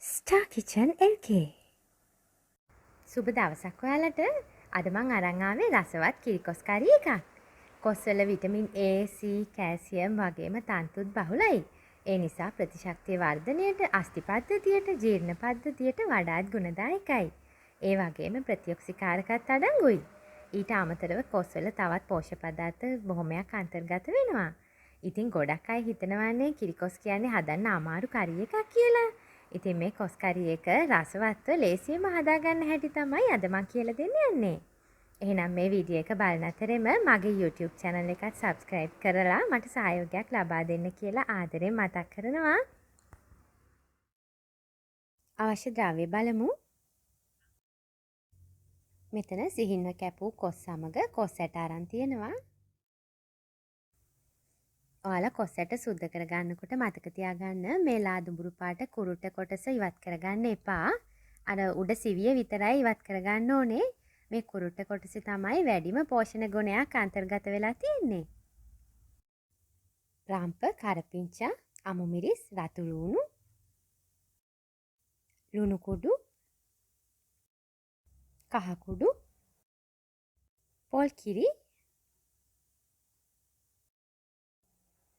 Star kitchen LK. සුබ දවසක් ඔයාලට. අද මං අරන් ආවේ රසවත් කිරිකොස් කරි එකක්. කොස්වල විටමින් A, C, කැල්සියම් වගේම තන්තුත් බහුලයි. ඒ නිසා ප්‍රතිශක්තිය වර්ධනයට, අස්ථි පද්ධතියට, ජීර්ණ පද්ධතියට වඩාත් ගුණදායකයි. ඒ වගේම ප්‍රතිඔක්සිකාරකත් අඩංගුයි. ඊට අමතරව කොස්වල තවත් පෝෂ්‍ය පදාර්ථ බොහොමයක් අන්තර්ගත වෙනවා. ඉතින් ගොඩක් අය හිතනවන්නේ කිරිකොස් කියන්නේ හදන්න අමාරු කරි එකක් කියලා. ඉතින් මේ කොස් කරි එක රසවත්ව ලේසියෙන්ම හදාගන්න හැටි තමයි අද මම කියලා දෙන්න යන්නේ. එහෙනම් මේ වීඩියෝ එක බලන අතරෙම මගේ YouTube channel එකත් subscribe කරලා මට සහයෝගයක් ලබා දෙන්න කියලා ආදරෙන් මතක් කරනවා. අවශ්‍ය ද්‍රව්‍ය බලමු. මෙතන සිහින්ව කැපූ කොස් සමග කොස් ඇට අරන් තියෙනවා. ඔයාලා කොස් ඇට සුද්ධ කරගන්නකොට මතක තියාගන්න මේ ලාදුඹුරු පාට කුරුට කොටස ඉවත් කරගන්න එපා. අර උඩ සිවිය විතරයි ඉවත් කරගන්න ඕනේ. මේ කුරුට කොටසේ තමයි වැඩිම පෝෂණ ගුණයක් අන්තර්ගත වෙලා තියෙන්නේ. රම්ප, කරපිංචා, අමු මිරිස්, රතු ලූණු, ලුණු කුඩු, කහ කුඩු, පොල් කිරි,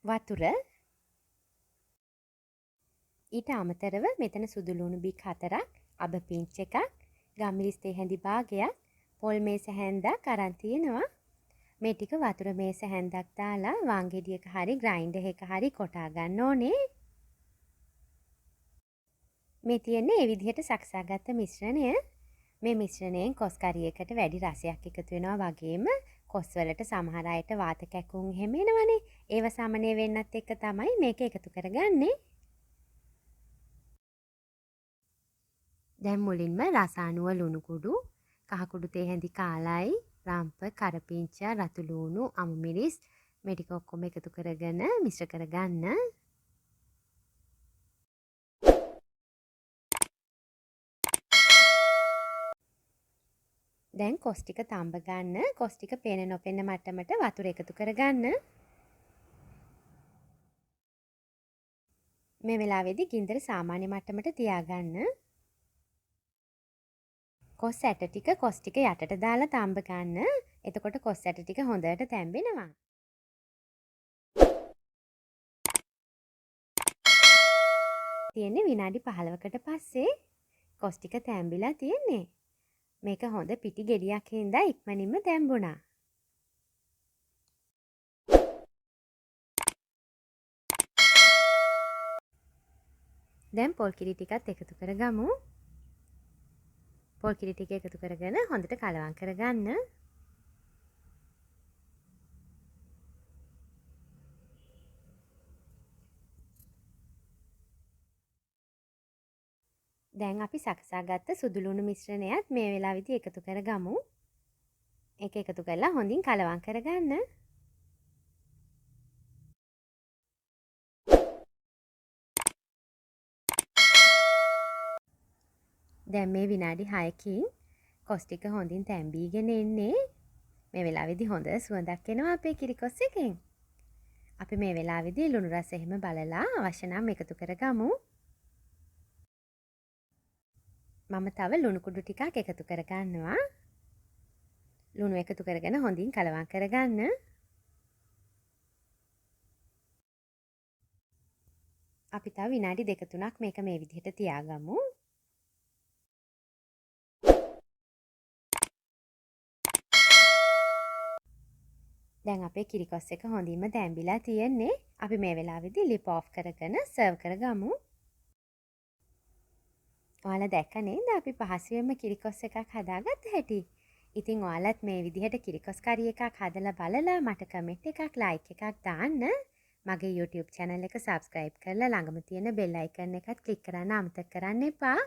වතුර, ඊට අමතරව මෙතන සුදු ලුණු බික් 4ක්, අබ පිංච් එකක්, ගම්මිරිස් තේ හැඳි භාගයක්, පොල් මේස හැන්දක් අරන් තියෙනවා. මේ ටික වතුර මේස හැන්දක් දාලා වංගෙඩියක හරි ග්‍රයින්ඩර් එක හරි කොටා ගන්න ඕනේ. මේ තියෙන්නේ මේ විදිහට සකසාගත්ත මිශ්‍රණය. මේ මිශ්‍රණයෙන් කොස් කරි එකට වැඩි රසයක් එකතු වෙනවා වගේම කොස් වලට සමහර අයට වාත කැකුම් එහෙම එනවනේ. ඒව සමනය වෙන්නත් එක්ක තමයි මේක එකතු කරගන්නේ. දැන් මුලින්ම රස අණුව ලුණු කුඩු, කහ කුඩු තේ හැඳි කාලයි, රම්ප, කරපිංචා, රතු ලූණු, අමු මිරිස් මේ ටික ඔක්කොම එකතු කරගෙන මිශ්‍ර කරගන්න. දැන් කොස් ටික තඹ ගන්න. කොස් ටික පේන නොපෙනෙන මට්ටමට වතුර එකතු කරගන්න. මේ වෙලාවේදී ගින්දර සාමාන්‍ය මට්ටමට තියාගන්න. කොස් ඇට ටික කොස් ටික යටට දාලා තඹ ගන්න. එතකොට කොස් ඇට ටික හොඳට තැම්බෙනවා. තියෙන්නේ විනාඩි 15කට පස්සේ කොස් ටික තැම්බිලා තියෙන්නේ. මේක හොඳ පිටි ගෙඩියක් හින්දා ඉක්මනින්ම තැම්බුණා. දැන් පොල් කිරි ටිකත් එකතු කරගමු. පොල් කිරි ටික එකතු කරගෙන හොඳට කලවම් කරගන්න. දැන් අපි සකසාගත්ත සුදු ලුණු මිශ්‍රණයත් මේ වෙලාවෙදී එකතු කරගමු. ඒක එකතු කරලා හොඳින් කලවම් කරගන්න. දැන් මේ විනාඩි 6කින් කොස් ටික හොඳින් තැම්බීගෙන එන්නේ. මේ වෙලාවේදී හොඳ සුවඳක් එනවා අපේ කිරිකොස් එකෙන්. අපි මේ වෙලාවේදී ලුණු රස එහෙම බලලා අවශ්‍ය නම් එකතු කරගමු. මම තව ලුණු කුඩු ටිකක් එකතු කරගන්නවා. ලුණු එකතු කරගෙන හොඳින් කලවම් කරගන්න. අපි තව විනාඩි 2-3ක් මේක මේ විදිහට තියාගමු. දැන් අපේ කිරිකොස් එක හොඳින්ම තැම්බිලා තියෙන්නේ. අපි මේ වෙලාවේදී ලිප් ඔෆ් කරගෙන සර්ව් කරගමු. ඔයාලා දැක්ක නේද අපි පහසුවෙන්ම කිරිකොස් එකක් හදාගත්ත හැටි. ඉතින් ඔයාලත් මේ විදිහට කිරිකොස් කරි එකක් හදලා බලලා මට කමෙන්ට් එකක් ලයික් එකක් දාන්න. මගේ YouTube channel එක subscribe කරලා ළඟම තියෙන bell icon එකත් click කරන්න අමතක කරන්න එපා.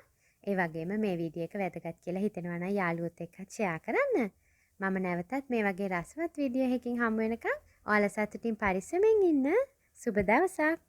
ඒ වගේම මේ වීඩියෝ එක වැදගත් කියලා හිතෙනවා නම් යාළුවොත් එක්කත් share කරන්න. මම නැවතත් මේ වගේ රසවත් වීඩියෝ එකකින් හමු වෙනකම් ඔයාලා සතුටින් පරිස්සමෙන් ඉන්න. සුබ දවසක්.